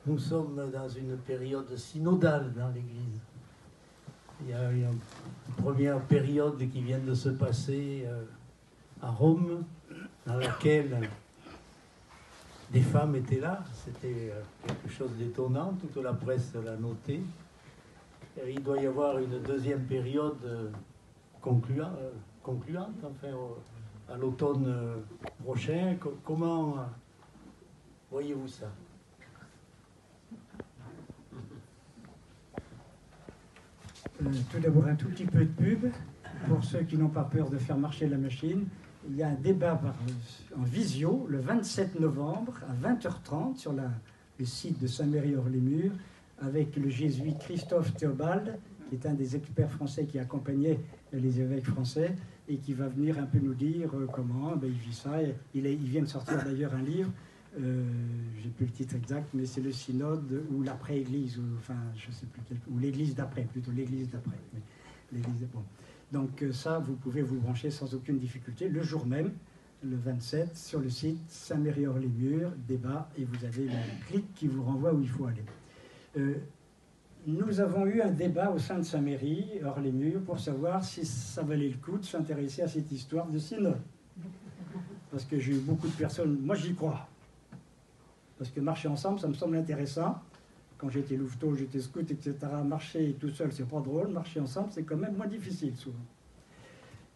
Nous sommes dans une période synodale dans l'Église. Il y a une première période qui vient de se passer à Rome, dans laquelle des femmes étaient là. C'était quelque chose d'étonnant, toute la presse l'a noté. Et il doit y avoir une deuxième période concluante, enfin, à l'automne prochain. Comment voyez-vous ça ? Tout d'abord, un tout petit peu de pub pour ceux qui n'ont pas peur de faire marcher la machine. Il y a un débat en visio le 27 novembre à 20h30 sur le site de Saint-Méry-Hors-les-Murs avec le jésuite Christophe Théobald, qui est un des experts français qui accompagnait les évêques français et qui va venir un peu nous dire comment il vit ça. Il vient de sortir d'ailleurs un livre. J'ai plus le titre exact, mais c'est le synode ou l'après-église, ou enfin je sais plus ou l'église d'après, plutôt l'église d'après. Bon. Donc ça, vous pouvez vous brancher sans aucune difficulté le jour même, le 27, sur le site Saint-Méry-Hors-les-Murs, débat, et vous avez le clic qui vous renvoie où il faut aller. Nous avons eu un débat au sein de Saint-Méry, Hors-les-Murs, pour savoir si ça valait le coup de s'intéresser à cette histoire de synode. Parce que j'ai eu beaucoup de personnes, moi j'y crois. Parce que marcher ensemble, ça me semble intéressant. Quand j'étais louveteau, j'étais scout, etc., marcher tout seul, c'est pas drôle. Marcher ensemble, c'est quand même moins difficile, souvent.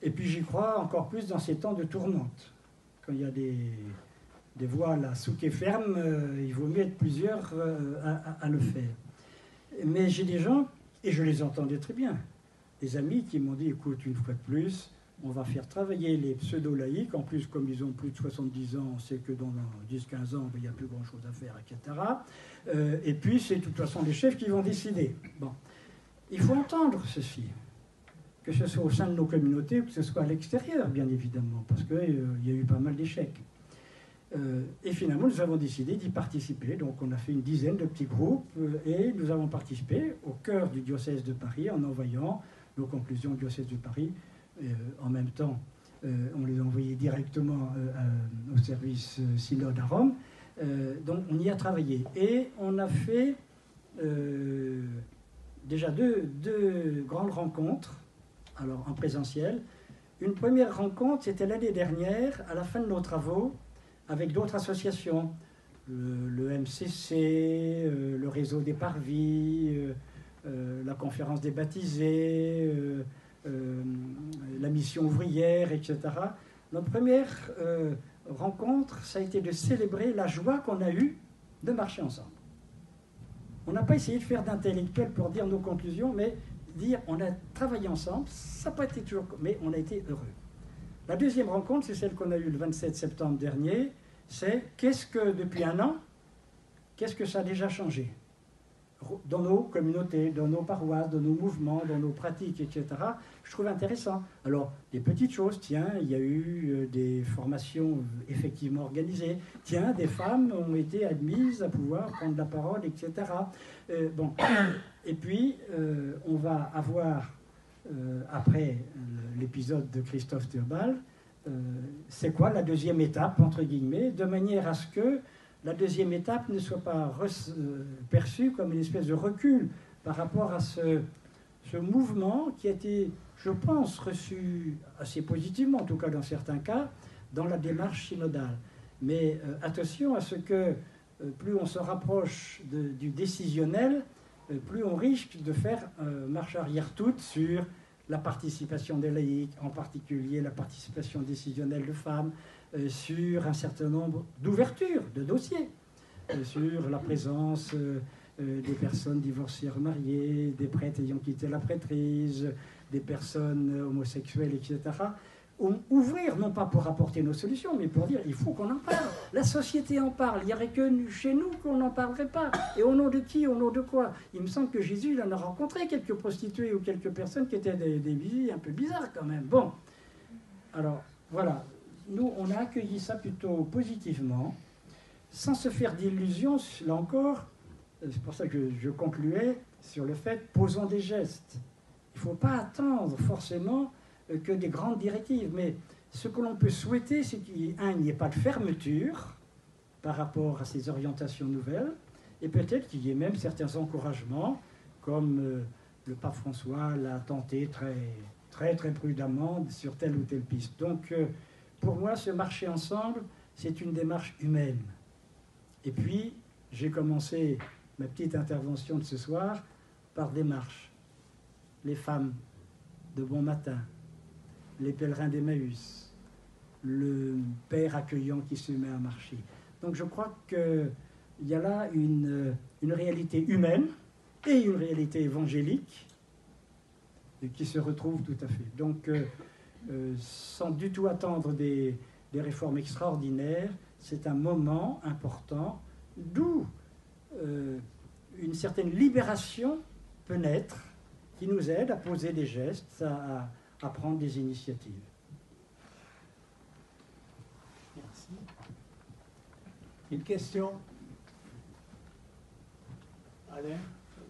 Et puis j'y crois encore plus dans ces temps de tourmente. Quand il y a des voiles à souquer ferme, il vaut mieux être plusieurs à le faire. Mais j'ai des gens, et je les entendais très bien, des amis qui m'ont dit, écoute, une fois de plus, on va faire travailler les pseudo-laïcs. En plus, comme ils ont plus de 70 ans, on sait que dans 10-15 ans, il n'y a plus grand-chose à faire, etc. Et puis, c'est de toute façon les chefs qui vont décider. Bon. Il faut entendre ceci, que ce soit au sein de nos communautés ou que ce soit à l'extérieur, bien évidemment, parce qu'il y a eu pas mal d'échecs. Et finalement, nous avons décidé d'y participer. Donc, on a fait une dizaine de petits groupes et nous avons participé au cœur du diocèse de Paris en envoyant nos conclusions au diocèse de Paris. En même temps, on les a envoyés directement au service synode à Rome. Donc on y a travaillé. Et on a fait déjà deux grandes rencontres, alors en présentiel. Une première rencontre, c'était l'année dernière, à la fin de nos travaux, avec d'autres associations. Le MCC, le réseau des Parvis, la conférence des baptisés, la mission ouvrière, etc. Notre première rencontre, ça a été de célébrer la joie qu'on a eue de marcher ensemble. On n'a pas essayé de faire d'intellectuel pour dire nos conclusions, mais dire on a travaillé ensemble, ça n'a pas été toujours, mais on a été heureux. La deuxième rencontre, c'est celle qu'on a eue le 27 septembre dernier, c'est qu'est-ce que depuis un an, qu'est-ce que ça a déjà changé dans nos communautés, dans nos paroisses, dans nos mouvements, dans nos pratiques, etc. Je trouve intéressant. Alors, des petites choses, tiens, il y a eu des formations effectivement organisées. Tiens, des femmes ont été admises à pouvoir prendre la parole, etc. Bon. Et puis, on va avoir, après l'épisode de Christophe Théobald, c'est quoi la deuxième étape, entre guillemets, de manière à ce que la deuxième étape ne soit pas perçue comme une espèce de recul par rapport à ce mouvement qui a été, je pense, reçu assez positivement, en tout cas dans certains cas, dans la démarche synodale. Mais attention à ce que plus on se rapproche du décisionnel, plus on risque de faire marche arrière toute sur la participation des laïcs, en particulier la participation décisionnelle de femmes, sur un certain nombre d'ouvertures de dossiers, sur la présence des personnes divorcées remariées, des prêtres ayant quitté la prêtrise, des personnes homosexuelles, etc. Ouvrir, non pas pour apporter nos solutions, mais pour dire il faut qu'on en parle. La société en parle, il n'y aurait que chez nous qu'on n'en parlerait pas. Et au nom de qui, au nom de quoi? Il me semble que Jésus il en a rencontré quelques prostituées ou quelques personnes qui étaient des vies un peu bizarres quand même. Bon, alors voilà. Nous, on a accueilli ça plutôt positivement, sans se faire d'illusions, là encore, c'est pour ça que je concluais sur le fait, posons des gestes. Il ne faut pas attendre forcément que des grandes directives, mais ce que l'on peut souhaiter, c'est qu'il n'y ait pas de fermeture par rapport à ces orientations nouvelles, et peut-être qu'il y ait même certains encouragements, comme le pape François l'a tenté très prudemment sur telle ou telle piste. Donc, pour moi, ce marcher ensemble, c'est une démarche humaine. Et puis, j'ai commencé ma petite intervention de ce soir par des marches. Les femmes de Bon Matin, les pèlerins d'Emmaüs, le père accueillant qui se met à marcher. Donc je crois qu'il y a là une réalité humaine et une réalité évangélique qui se retrouvent tout à fait. Donc sans du tout attendre des réformes extraordinaires, c'est un moment important d'où une certaine libération peut naître qui nous aide à poser des gestes, à prendre des initiatives. Merci. Une question? Alain?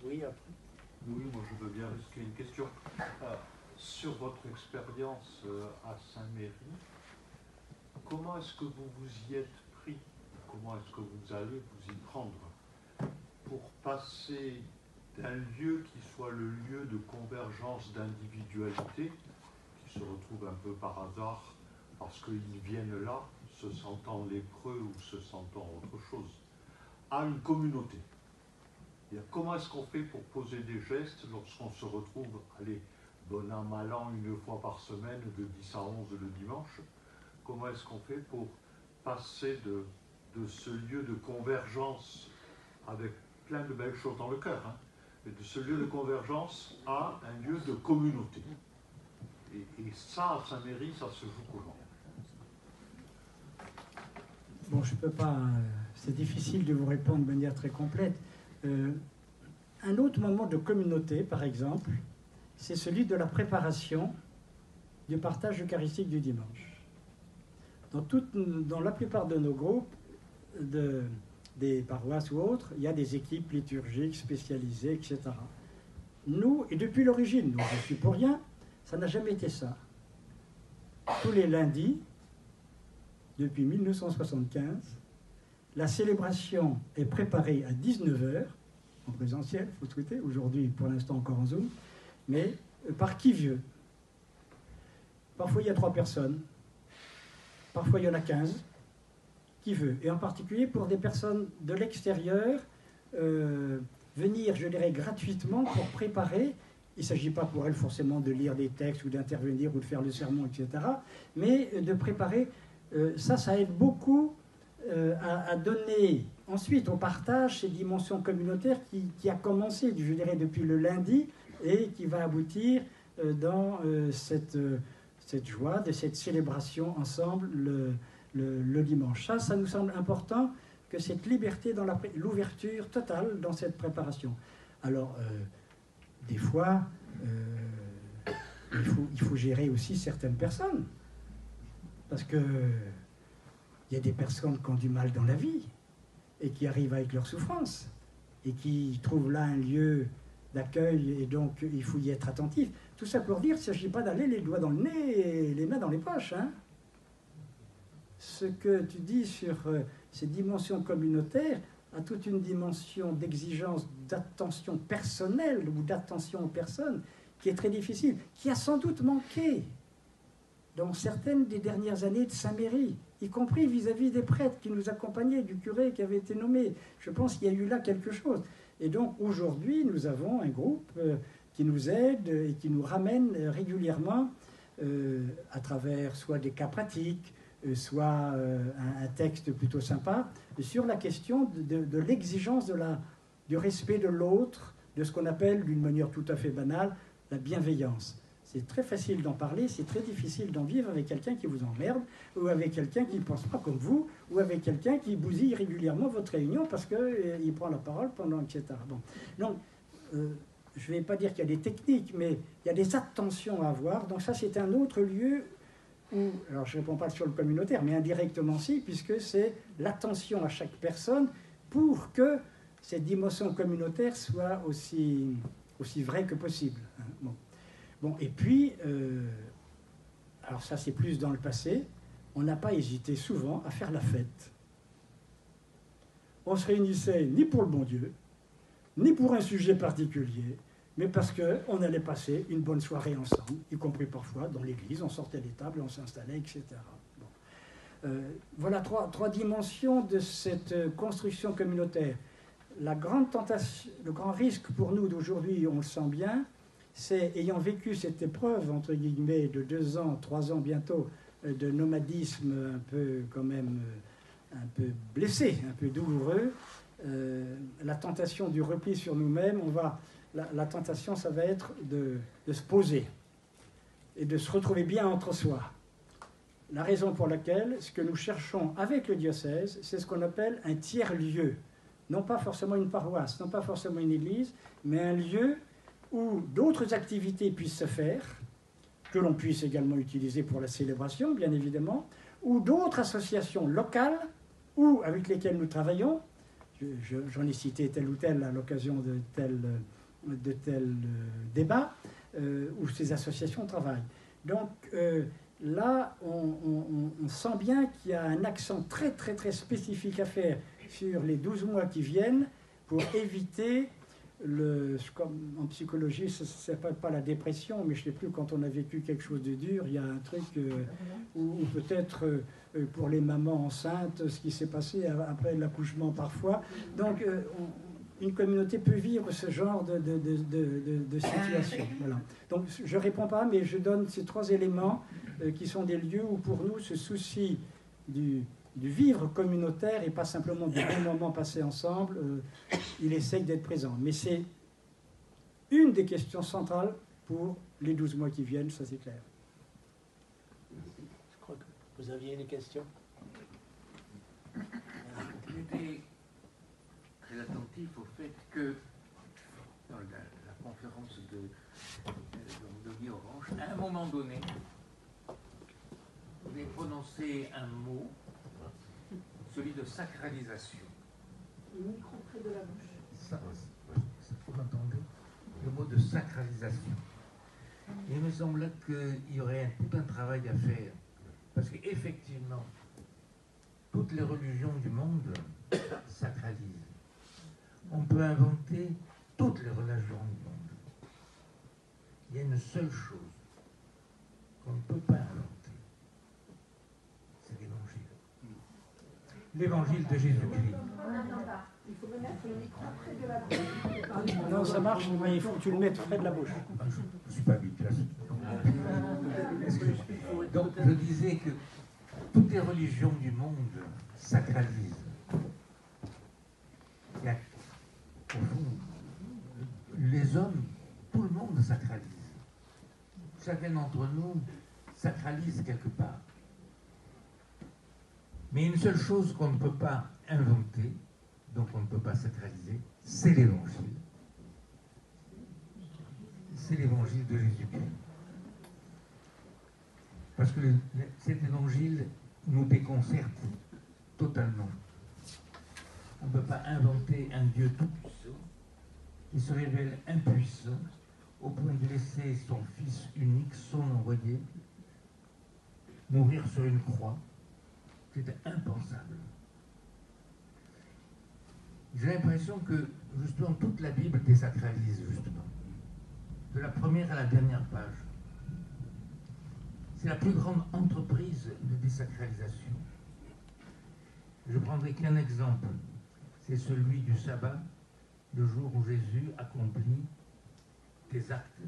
Oui, après. Oui, moi je veux bien risquer une question. Sur votre expérience à Saint-Méry, comment est-ce que vous vous y êtes pris? Comment est-ce que vous allez vous y prendre pour passer d'un lieu qui soit le lieu de convergence d'individualité, qui se retrouve un peu par hasard parce qu'ils viennent là, se sentant lépreux ou se sentant autre chose, à une communauté? Comment est-ce qu'on fait pour poser des gestes lorsqu'on se retrouve, allez, bon an, mal an, une fois par semaine, de 10 à 11 le dimanche? Comment est-ce qu'on fait pour passer de ce lieu de convergence avec plein de belles choses dans le cœur, hein, et de ce lieu de convergence à un lieu de communauté? Et ça, à Saint-Méry, ça se joue comment? Bon, je ne peux pas... c'est difficile de vous répondre de manière très complète. Un autre moment de communauté, par exemple, c'est celui de la préparation du partage eucharistique du dimanche. Dans la plupart de nos groupes, des paroisses ou autres, il y a des équipes liturgiques spécialisées, etc. Nous, et depuis l'origine, donc je ne suis pour rien, ça n'a jamais été ça. Tous les lundis, depuis 1975, la célébration est préparée à 19h, en présentiel, il faut souhaiter, aujourd'hui pour l'instant encore en Zoom, mais par qui veut. Parfois il y a 3 personnes, parfois il y en a 15, qui veut. Et en particulier pour des personnes de l'extérieur, venir, je dirais, gratuitement pour préparer. Il ne s'agit pas pour elles forcément de lire des textes ou d'intervenir ou de faire le sermon, etc. Mais de préparer, ça aide beaucoup à donner ensuite au partage ces dimensions communautaires qui a commencé, je dirais, depuis le lundi et qui va aboutir dans cette joie de cette célébration ensemble le dimanche. Ça nous semble important que cette liberté dans l'ouverture totale dans cette préparation. Alors, des fois, il faut gérer aussi certaines personnes. Parce que il y a des personnes qui ont du mal dans la vie et qui arrivent avec leurs souffrances et qui trouvent là un lieu d'accueil et donc il faut y être attentif. Tout ça pour dire qu'il ne s'agit pas d'aller les doigts dans le nez et les mains dans les poches. Hein. Ce que tu dis sur ces dimensions communautaires a toute une dimension d'exigence, d'attention personnelle ou d'attention aux personnes qui est très difficile, qui a sans doute manqué dans certaines des dernières années de Saint-Méry, y compris vis-à-vis des prêtres qui nous accompagnaient, du curé qui avait été nommé. Je pense qu'il y a eu là quelque chose. Et donc aujourd'hui, nous avons un groupe qui nous aide et qui nous ramène régulièrement à travers soit des cas pratiques, soit un texte plutôt sympa, sur la question de l'exigence du respect de l'autre, de ce qu'on appelle, d'une manière tout à fait banale, la bienveillance. C'est très facile d'en parler, c'est très difficile d'en vivre avec quelqu'un qui vous emmerde, ou avec quelqu'un qui ne pense pas comme vous, ou avec quelqu'un qui bousille régulièrement votre réunion parce qu'il prend la parole pendant, etc. Bon. Donc, je ne vais pas dire qu'il y a des techniques, mais il y a des attentions à avoir. Donc ça, c'est un autre lieu où, alors je ne réponds pas sur le communautaire, mais indirectement si, puisque c'est l'attention à chaque personne pour que cette dimension communautaire soit aussi vraie que possible. Bon, et puis, alors ça c'est plus dans le passé, on n'a pas hésité souvent à faire la fête. on se réunissait ni pour le bon Dieu, ni pour un sujet particulier, mais parce qu'on allait passer une bonne soirée ensemble, y compris parfois dans l'église, on sortait des tables, on s'installait, etc. Bon. Voilà trois dimensions de cette construction communautaire. La grande tentation, le grand risque pour nous d'aujourd'hui, on le sent bien, c'est, ayant vécu cette épreuve, entre guillemets, de 2 ans, 3 ans bientôt, de nomadisme un peu quand même, un peu blessé, un peu douloureux, la tentation du repli sur nous-mêmes, la tentation, ça va être de se poser et de se retrouver bien entre soi. La raison pour laquelle, ce que nous cherchons avec le diocèse, c'est ce qu'on appelle un tiers-lieu. Non pas forcément une paroisse, non pas forcément une église, mais un lieu où d'autres activités puissent se faire, que l'on puisse également utiliser pour la célébration, bien évidemment, ou d'autres associations locales ou avec lesquelles nous travaillons. J'en ai cité tel ou tel à l'occasion de tel débat, où ces associations travaillent. Donc là, on sent bien qu'il y a un accent très, très, très spécifique à faire sur les 12 mois qui viennent pour éviter, comme en psychologie, ça ne s'appelle pas la dépression, mais je ne sais plus, quand on a vécu quelque chose de dur, il y a un truc où peut-être pour les mamans enceintes, ce qui s'est passé après l'accouchement parfois. Donc une communauté peut vivre ce genre de situation. Voilà. Donc je ne réponds pas, mais je donne ces 3 éléments qui sont des lieux où pour nous ce souci du vivre communautaire et pas simplement des bons moments passés ensemble, il essaye d'être présent. Mais c'est une des questions centrales pour les 12 mois qui viennent, ça c'est clair. Je crois que vous aviez une question. J'étais très attentif au fait que dans la conférence de Guy Orange, à un moment donné, vous avez prononcé un mot, celui de sacralisation. Le micro près de la bouche. Vous m'entendez? Le mot de sacralisation. Il me semble qu'il y aurait tout un travail à faire, parce qu'effectivement, toutes les religions du monde sacralisent. On peut inventer toutes les religions du monde. Il y a une seule chose qu'on ne peut pas inventer, c'est l'évangile. L'évangile de Jésus-Christ. Il faut mettre le micro près de la bouche. Non, ça marche, mais il faut que tu le mettes près de la bouche. Je ne suis pas habitué à ça. Donc, je disais que toutes les religions du monde sacralisent. Il y a, au fond, les hommes, tout le monde sacralise. Chacun d'entre nous sacralise quelque part. Mais une seule chose qu'on ne peut pas inventer, donc on ne peut pas sacraliser, c'est l'évangile. C'est l'évangile de Jésus-Christ. Parce que cet évangile nous déconcerte totalement. On ne peut pas inventer un Dieu tout-puissant qui se révèle impuissant au point de laisser son Fils unique, son envoyé, mourir sur une croix. C'était impensable. J'ai l'impression que, justement, toute la Bible désacralise, justement. De la première à la dernière page. C'est la plus grande entreprise de désacralisation. Je prendrai qu'un exemple. C'est celui du sabbat, le jour où Jésus accomplit des actes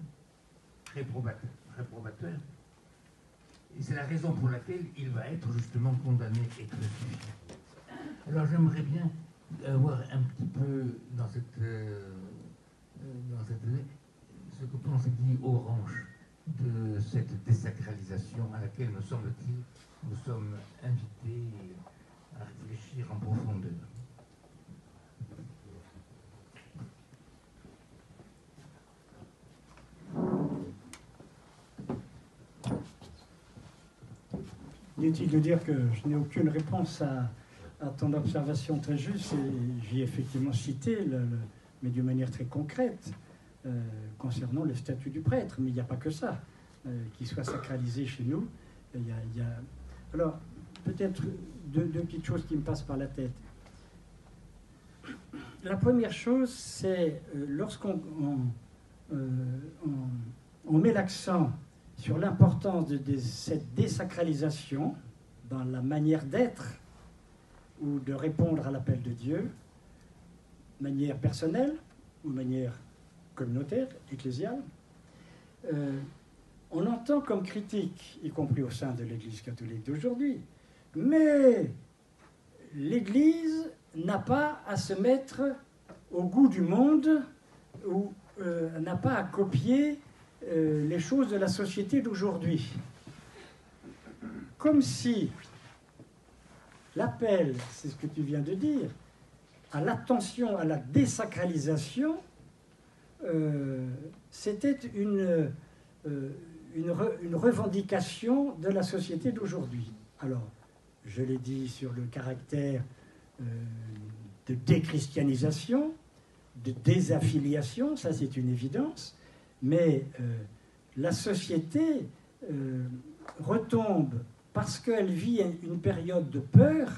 réprobateurs. Et c'est la raison pour laquelle il va être justement condamné et crucifié. Alors j'aimerais bien avoir un petit peu dans cette ce que pense Guy Orange de cette désacralisation à laquelle, me semble-t-il, nous sommes invités à réfléchir en profondeur. Inutile de dire que je n'ai aucune réponse à ton observation très juste, et j'ai effectivement cité, mais d'une manière très concrète, concernant le statut du prêtre. Mais il n'y a pas que ça qui soit sacralisé chez nous. Alors, peut-être deux petites choses qui me passent par la tête. la première chose, c'est lorsqu'on on met l'accent sur l'importance de cette désacralisation dans la manière d'être ou de répondre à l'appel de Dieu, manière personnelle ou manière communautaire, ecclésiale, on entend comme critique, y compris au sein de l'Église catholique d'aujourd'hui, mais l'Église n'a pas à se mettre au goût du monde ou n'a pas à copier les choses de la société d'aujourd'hui. Comme si l'appel, c'est ce que tu viens de dire, à l'attention, à la désacralisation, c'était une revendication de la société d'aujourd'hui. Alors, je l'ai dit sur le caractère de déchristianisation, de désaffiliation, ça c'est une évidence, mais la société retombe, parce qu'elle vit une période de peur,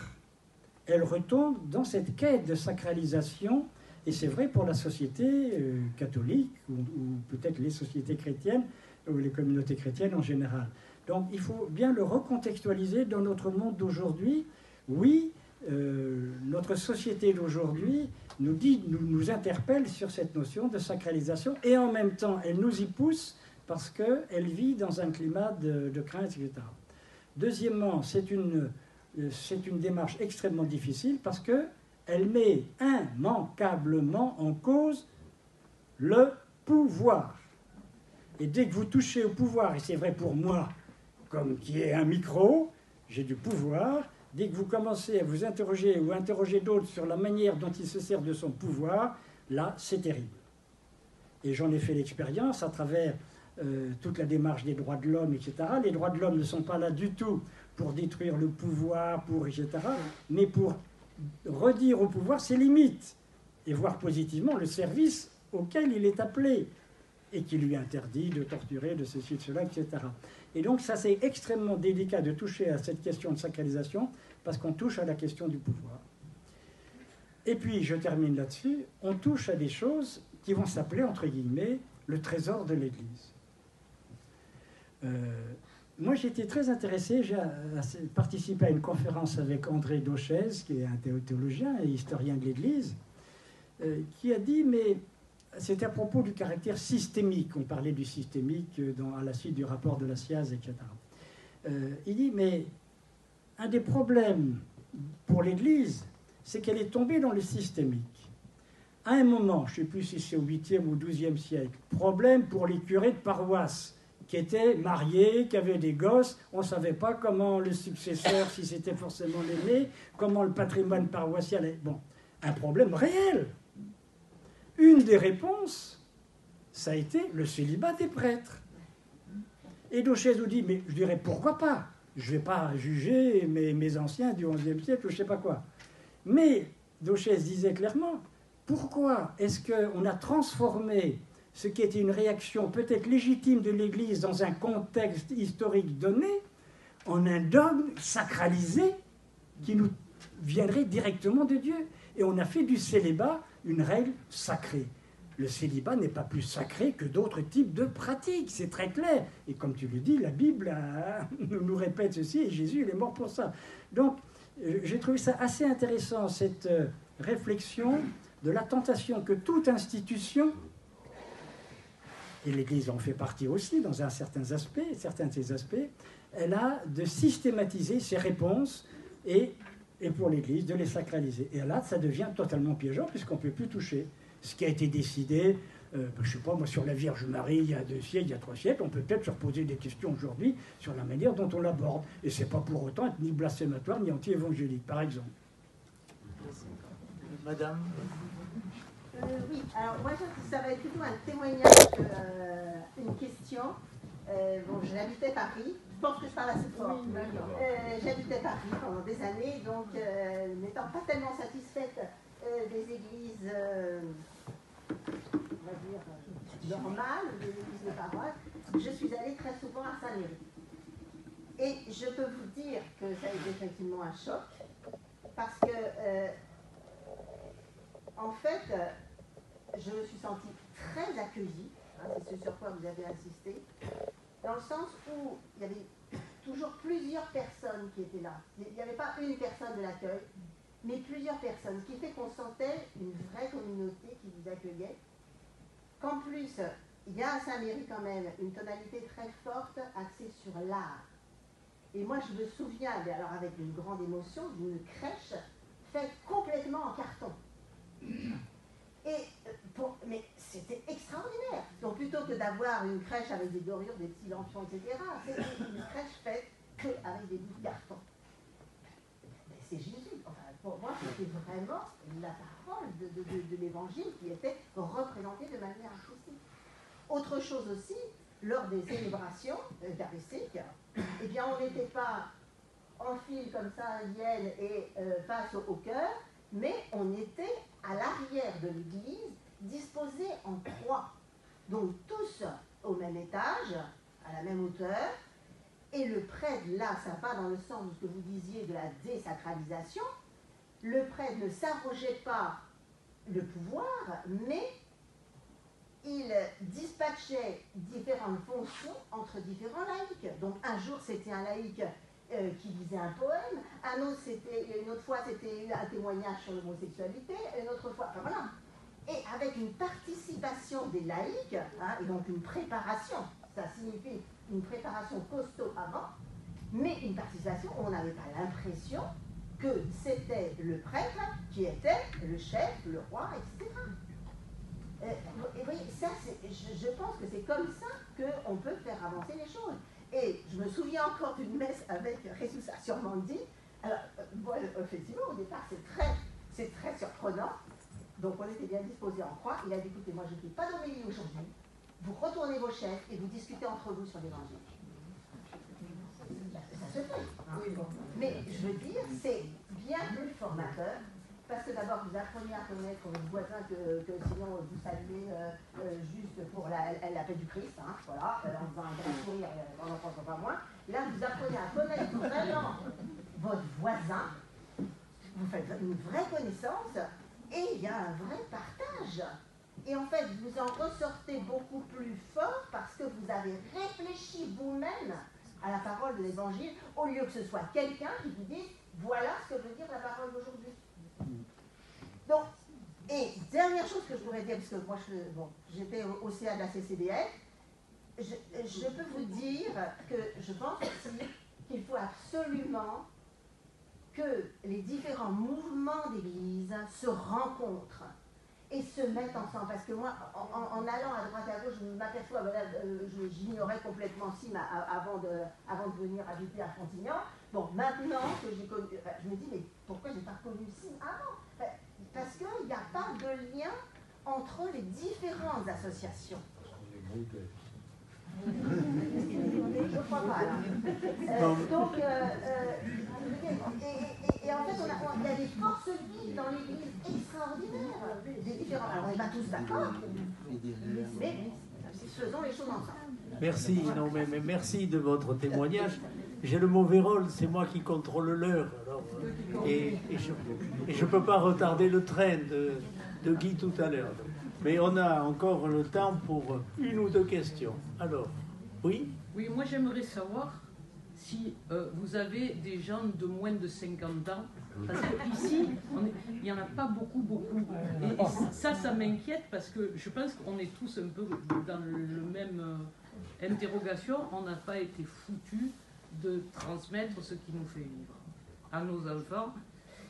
elle retombe dans cette quête de sacralisation, et c'est vrai pour la société catholique, ou peut-être les sociétés chrétiennes, ou les communautés chrétiennes en général. Donc il faut bien le recontextualiser dans notre monde d'aujourd'hui. Oui, notre société d'aujourd'hui nous interpelle sur cette notion de sacralisation, et en même temps, elle nous y pousse parce qu'elle vit dans un climat de crainte, etc. Deuxièmement, c'est une démarche extrêmement difficile parce qu'elle met immanquablement en cause le pouvoir. Et dès que vous touchez au pouvoir, et c'est vrai pour moi, comme qui est un micro, j'ai du pouvoir, dès que vous commencez à vous interroger ou interroger d'autres sur la manière dont il se sert de son pouvoir, là, c'est terrible. Et j'en ai fait l'expérience à travers toute la démarche des droits de l'homme, etc. Les droits de l'homme ne sont pas là du tout pour détruire le pouvoir, etc., mais pour redire au pouvoir ses limites et voir positivement le service auquel il est appelé et qui lui interdit de torturer, de ceci, de cela, etc. Et donc ça, c'est extrêmement délicat de toucher à cette question de sacralisation parce qu'on touche à la question du pouvoir. Et puis, je termine là-dessus, on touche à des choses qui vont s'appeler, entre guillemets, le trésor de l'Église. Moi, j'étais très intéressé, j'ai participé à une conférence avec André Dauchez, qui est un théologien et historien de l'Église, qui a dit, mais c'était à propos du caractère systémique, on parlait du systémique à la suite du rapport de la SIAZ, etc. Il dit, mais un des problèmes pour l'Église, c'est qu'elle est tombée dans le systémique. À un moment, je ne sais plus si c'est au 8e ou 12e siècle, problème pour les curés de paroisse, qui étaient mariés, qui avaient des gosses, on ne savait pas comment le successeur, si c'était forcément l'aîné, comment le patrimoine paroissial est... Bon, un problème réel. Une des réponses, ça a été le célibat des prêtres. Et Dauchez nous dit, mais je dirais, pourquoi pas? Je ne vais pas juger mes anciens du XIe siècle ou je ne sais pas quoi. Mais Dauchez disait clairement, pourquoi est-ce qu'on a transformé ce qui était une réaction peut-être légitime de l'Église dans un contexte historique donné, en un dogme sacralisé qui nous viendrait directement de Dieu. Et on a fait du célibat une règle sacrée. Le célibat n'est pas plus sacré que d'autres types de pratiques, c'est très clair. Et comme tu le dis, la Bible nous répète ceci, et Jésus il est mort pour ça. Donc, j'ai trouvé ça assez intéressant, cette réflexion de la tentation que toute institution, et l'Église en fait partie aussi dans certains de ses aspects, elle a de systématiser ses réponses et pour l'Église de les sacraliser. Et là, ça devient totalement piégeant puisqu'on ne peut plus toucher ce qui a été décidé, je ne sais pas moi, sur la Vierge Marie il y a 2 siècles, il y a 3 siècles, on peut peut-être se reposer des questions aujourd'hui sur la manière dont on l'aborde. Et ce n'est pas pour autant être ni blasphématoire ni anti-évangélique, par exemple. Madame. Oui, alors moi ça va être plutôt un témoignage qu'une question. Bon, j'habitais Paris, je pense que je parle assez fort. J'habitais Paris pendant des années, donc n'étant pas tellement satisfaite des églises, on va dire, normales, des églises de paroisse, je suis allée très souvent à Saint-Méry. Et je peux vous dire que ça a été effectivement un choc, parce que en fait, je me suis sentie très accueillie, hein, c'est ce sur quoi vous avez insisté, dans le sens où il y avait toujours plusieurs personnes qui étaient là. Il n'y avait pas une personne de l'accueil, mais plusieurs personnes, ce qui fait qu'on sentait une vraie communauté qui vous accueillait. Qu'en plus, il y a à Saint-Méry quand même une tonalité très forte axée sur l'art. Et moi, je me souviens, alors avec une grande émotion, d'une crèche faite complètement en carton. Mais c'était extraordinaire. Donc plutôt que d'avoir une crèche avec des dorures, des petits lampions, etc., c'était une crèche faite qu'avec des bouts de carton. Mais c'est Jésus. Enfin, pour moi, c'était vraiment la parole de l'évangile qui était représentée de manière artistique. Autre chose aussi, lors des célébrations eucharistiques, eh bien, on n'était pas en file comme ça, indienne, et face au cœur, mais on était à l'arrière de l'église, disposés en croix. Donc tous au même étage, à la même hauteur, et le prêtre, là, ça va dans le sens de ce que vous disiez de la désacralisation, le prêtre ne s'arrogeait pas le pouvoir, mais il dispatchait différentes fonctions entre différents laïcs. Donc un jour c'était un laïc qui lisait un poème, une autre fois c'était un témoignage sur l'homosexualité, une autre fois, enfin voilà. Et avec une participation des laïcs, hein, et donc une préparation, ça signifie une préparation costaud avant, mais une participation où on n'avait pas l'impression que c'était le prêtre qui était le chef, le roi, etc. Et voyez, ça, je pense que c'est comme ça qu'on peut faire avancer les choses. Et je me souviens encore d'une messe avec Jesus a sûrement dit. Alors, bon, effectivement, au départ, c'est très surprenant. Donc, on était bien disposés en croix. Il a dit, écoutez, moi, je ne fais pas d'homélie aujourd'hui. Vous retournez vos chefs et vous discutez entre vous sur l'évangile. Ça se fait. Hein. Mais je veux dire, c'est bien plus formateur. Parce que d'abord, vous apprenez à connaître vos voisins que sinon vous saluez juste pour la paix du Christ, hein, voilà, en faisant un grand sourire, on n'en pense pas moins. Là, vous apprenez à connaître vraiment votre voisin, vous faites une vraie connaissance, et il y a un vrai partage. Et en fait, vous en ressortez beaucoup plus fort parce que vous avez réfléchi vous-même à la parole de l'Évangile, au lieu que ce soit quelqu'un qui vous dise « voilà ce que veut dire la parole d'aujourd'hui ». Donc, et dernière chose que je pourrais dire, parce que moi j'étais au CA de la CCBF, je peux vous dire que je pense aussi qu'il faut absolument que les différents mouvements d'église se rencontrent et se mettent ensemble. Parce que moi, en allant à droite et à gauche, je m'aperçois, j'ignorais complètement Sim avant de venir habiter à Frontignan. Bon, maintenant que j'ai connu, je me dis, mais pourquoi je n'ai pas connu Sim avant? Parce qu'il n'y a pas de lien entre les différentes associations. Je ne crois pas, là. Donc, et en fait, il y a des forces vives dans l'Église extraordinaires, des différents. Alors, on n'est pas tous d'accord, mais faisons les choses ensemble. Merci, non, mais merci de votre témoignage. J'ai le mauvais rôle, c'est moi qui contrôle l'heure. Et je ne peux pas retarder le train de Guy tout à l'heure. Mais on a encore le temps pour une ou deux questions. Alors, oui? Oui, moi j'aimerais savoir si vous avez des gens de moins de 50 ans. Parce qu'ici, il n'y en a pas beaucoup. Et ça m'inquiète parce que je pense qu'on est tous un peu dans le même interrogation. On n'a pas été foutus de transmettre ce qui nous fait vivre à nos enfants.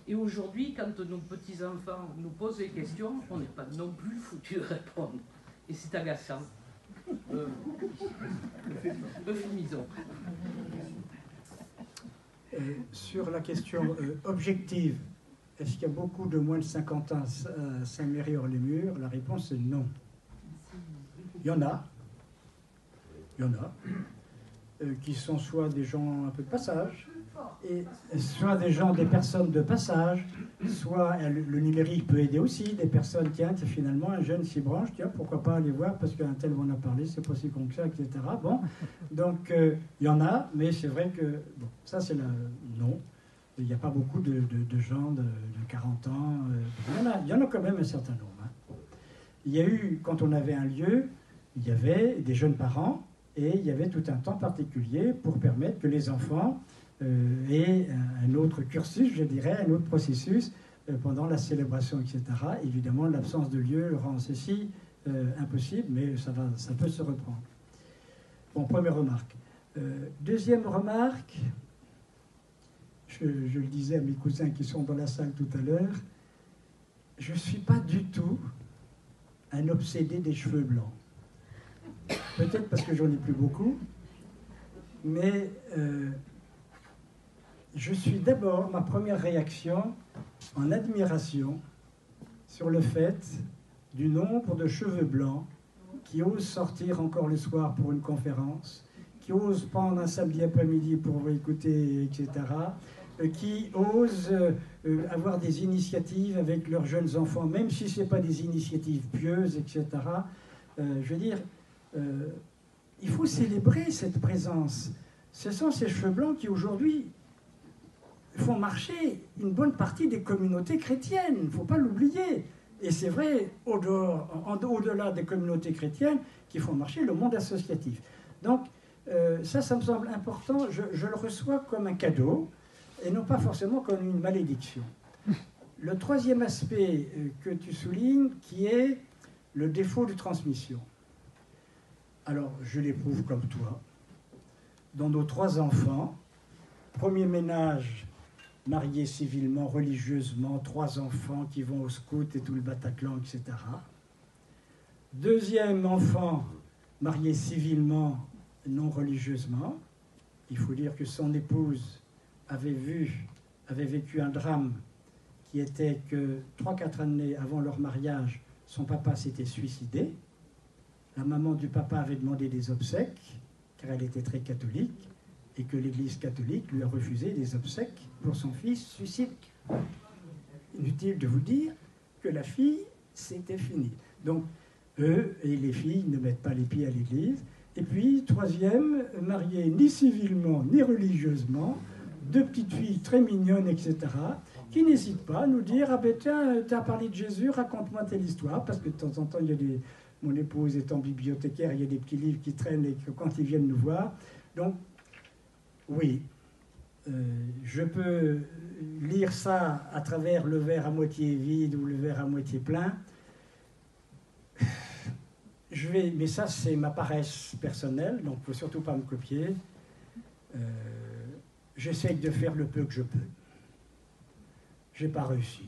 Et aujourd'hui, quand nos petits-enfants nous posent des questions, on n'est pas non plus foutus de répondre. Et c'est agaçant. Euphémisons. Sur la question objective, est-ce qu'il y a beaucoup de moins de 50 ans à Saint-Méry-Hors-les-Murs? La réponse est non. Il y en a. Qui sont soit des gens un peu de passage, et soit des personnes de passage, soit le numérique peut aider aussi, des personnes, tiens, finalement un jeune s'y branche, tiens, pourquoi pas aller voir, parce qu'un tel m'en a parlé, c'est pas si con que ça, etc. Bon, donc il y en a, mais c'est vrai que, bon, ça c'est non. Il n'y a pas beaucoup de gens de 40 ans. Il y en a quand même un certain nombre. Hein. Il y a eu, quand on avait un lieu, il y avait des jeunes parents et il y avait tout un temps particulier pour permettre que les enfants aient un autre cursus, je dirais, un autre processus pendant la célébration, etc. Évidemment, l'absence de lieu rend ceci impossible, mais ça peut se reprendre. Bon, première remarque. Deuxième remarque, je le disais à mes cousins qui sont dans la salle tout à l'heure, je ne suis pas du tout un obsédé des cheveux blancs. Peut-être parce que j'en ai plus beaucoup, mais je suis d'abord, ma première réaction, en admiration sur le fait du nombre de cheveux blancs qui osent sortir encore le soir pour une conférence, qui osent prendre un samedi après-midi pour écouter, etc., qui osent avoir des initiatives avec leurs jeunes enfants, même si ce n'est pas des initiatives pieuses, etc. Je veux dire, il faut célébrer cette présence. Ce sont ces cheveux blancs qui, aujourd'hui, font marcher une bonne partie des communautés chrétiennes. Il ne faut pas l'oublier. Et c'est vrai, au-delà des communautés chrétiennes, qui font marcher le monde associatif. Donc, ça me semble important. Je le reçois comme un cadeau, et non pas forcément comme une malédiction. Le troisième aspect que tu soulignes, qui est le défaut de transmission. Alors, je l'éprouve comme toi. Dans nos 3 enfants, premier ménage, marié civilement, religieusement, 3 enfants qui vont au scout et tout le Bataclan, etc. Deuxième enfant, marié civilement, non religieusement. Il faut dire que son épouse avait vécu un drame qui était que 3-4 années avant leur mariage, son papa s'était suicidé. La maman du papa avait demandé des obsèques, car elle était très catholique, et que l'Église catholique lui a refusé des obsèques pour son fils suicide. Inutile de vous dire que la fille, c'était fini. Donc, eux et les filles ne mettent pas les pieds à l'Église. Et puis, troisième, marié ni civilement ni religieusement, 2 petites filles très mignonnes, etc., qui n'hésitent pas à nous dire « Ah ben tiens, tu as parlé de Jésus, raconte-moi telle histoire », parce que de temps en temps, il y a mon épouse étant bibliothécaire, il y a des petits livres qui traînent et que quand ils viennent nous voir. Donc, oui, je peux lire ça à travers le verre à moitié vide ou le verre à moitié plein. Mais ça, c'est ma paresse personnelle, donc il ne faut surtout pas me copier. J'essaie de faire le peu que je peux. Je n'ai pas réussi.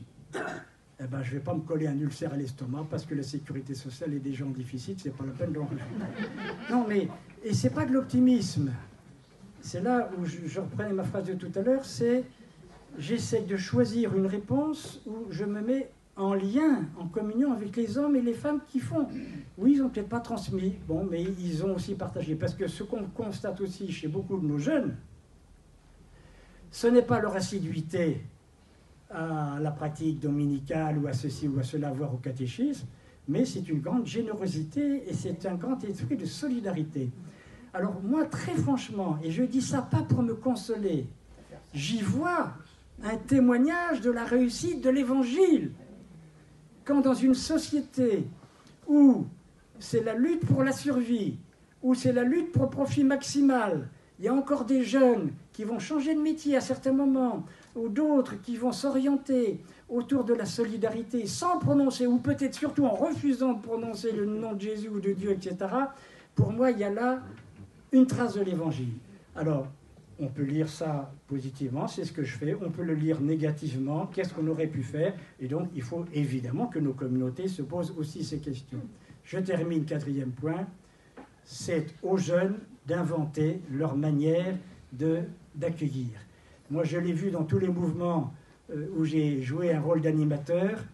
Eh ben, je ne vais pas me coller un ulcère à l'estomac parce que la sécurité sociale est des gens difficiles, c'est pas la peine d'en rajouter. Non, mais, et c'est pas de l'optimisme. C'est là où je reprenais ma phrase de tout à l'heure, c'est j'essaie de choisir une réponse où je me mets en lien, en communion avec les hommes et les femmes qui font. Oui, ils n'ont peut-être pas transmis, bon, mais ils ont aussi partagé. Parce que ce qu'on constate aussi chez beaucoup de nos jeunes, ce n'est pas leur assiduité à la pratique dominicale ou à ceci ou à cela, voire au catéchisme, mais c'est une grande générosité et c'est un grand esprit de solidarité. Alors moi, très franchement, et je dis ça pas pour me consoler, j'y vois un témoignage de la réussite de l'Évangile. Quand dans une société où c'est la lutte pour la survie, où c'est la lutte pour le profit maximal, il y a encore des jeunes qui vont changer de métier à certains moments, ou d'autres qui vont s'orienter autour de la solidarité sans prononcer, ou peut-être surtout en refusant de prononcer le nom de Jésus ou de Dieu, etc. Pour moi, il y a là une trace de l'Évangile. Alors, on peut lire ça positivement, c'est ce que je fais. On peut le lire négativement, qu'est-ce qu'on aurait pu faire? Et donc, il faut évidemment que nos communautés se posent aussi ces questions. Je termine, 4e point. C'est aux jeunes d'inventer leur manière d'accueillir. Moi, je l'ai vu dans tous les mouvements où j'ai joué un rôle d'animateur.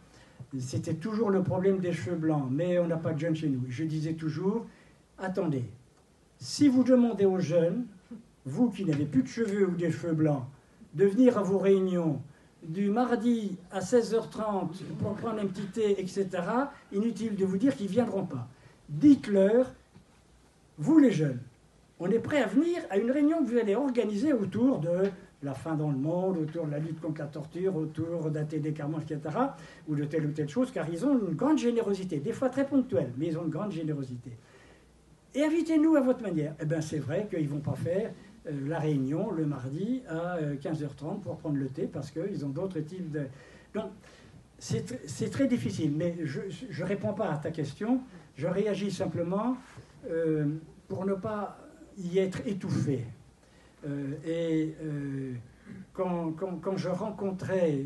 C'était toujours le problème des cheveux blancs, mais on n'a pas de jeunes chez nous. Je disais toujours, attendez, si vous demandez aux jeunes, vous qui n'avez plus de cheveux ou des cheveux blancs, de venir à vos réunions du mardi à 16h30 pour prendre un petit thé, etc., inutile de vous dire qu'ils ne viendront pas. Dites-leur, vous les jeunes, on est prêt à venir à une réunion que vous allez organiser autour de la faim dans le monde, autour de la lutte contre la torture, autour d'ATD Carmon, etc., ou de telle ou telle chose, car ils ont une grande générosité, des fois très ponctuelle, mais ils ont une grande générosité. Et invitez-nous à votre manière. Eh bien, c'est vrai qu'ils ne vont pas faire la réunion le mardi à 15h30 pour prendre le thé, parce qu'ils ont d'autres types de... Donc, c'est très difficile, mais je ne réponds pas à ta question, je réagis simplement pour ne pas y être étouffé. Quand je rencontrais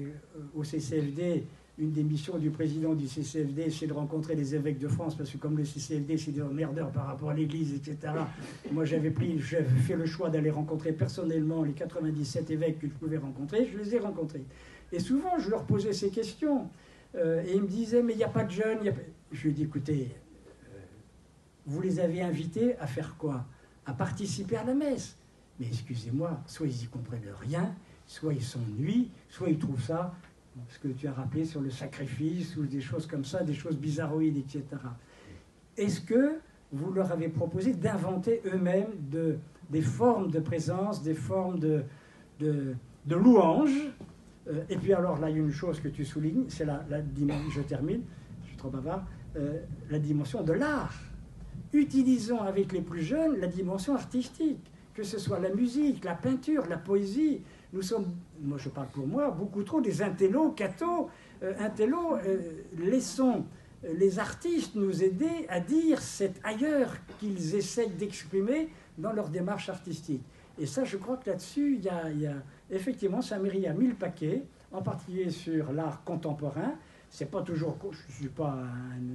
au CCFD, une des missions du président du CCFD, c'est de rencontrer les évêques de France, parce que comme le CCFD, c'est des emmerdeurs par rapport à l'Église, etc., moi j'avais fait le choix d'aller rencontrer personnellement les 97 évêques que je pouvais rencontrer, je les ai rencontrés. Et souvent, je leur posais ces questions, et ils me disaient, mais il n'y a pas de jeunes. Je lui ai dit, écoutez, vous les avez invités à faire quoi? À participer à la messe. Mais excusez-moi, soit ils n'y comprennent rien, soit ils s'ennuient, soit ils trouvent ça, ce que tu as rappelé sur le sacrifice, ou des choses comme ça, des choses bizarroïdes, etc. Est-ce que vous leur avez proposé d'inventer eux-mêmes des formes de présence, des formes de louange? Et puis alors là, il y a une chose que tu soulignes, c'est la dimension, je termine, je suis trop bavard, la dimension de l'art. Utilisons avec les plus jeunes la dimension artistique, que ce soit la musique, la peinture, la poésie. Nous sommes, moi je parle pour moi, beaucoup trop des intellos, cathos, laissons les artistes nous aider à dire cet ailleurs qu'ils essayent d'exprimer dans leur démarche artistique. Et ça, je crois que là-dessus, il y a effectivement, Saint-Méry a mis le paquet, en particulier sur l'art contemporain. C'est pas toujours, je ne suis pas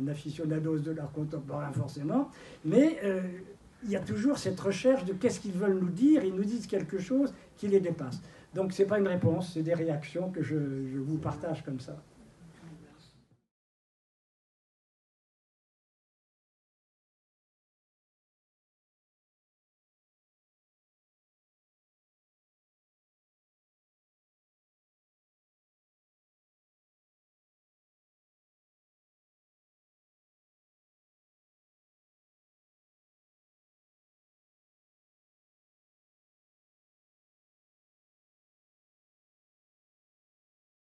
un aficionado de l'art contemporain forcément, mais il y a toujours cette recherche de qu'est-ce qu'ils veulent nous dire. Ils nous disent quelque chose qui les dépasse. Donc ce n'est pas une réponse, c'est des réactions que je vous partage comme ça.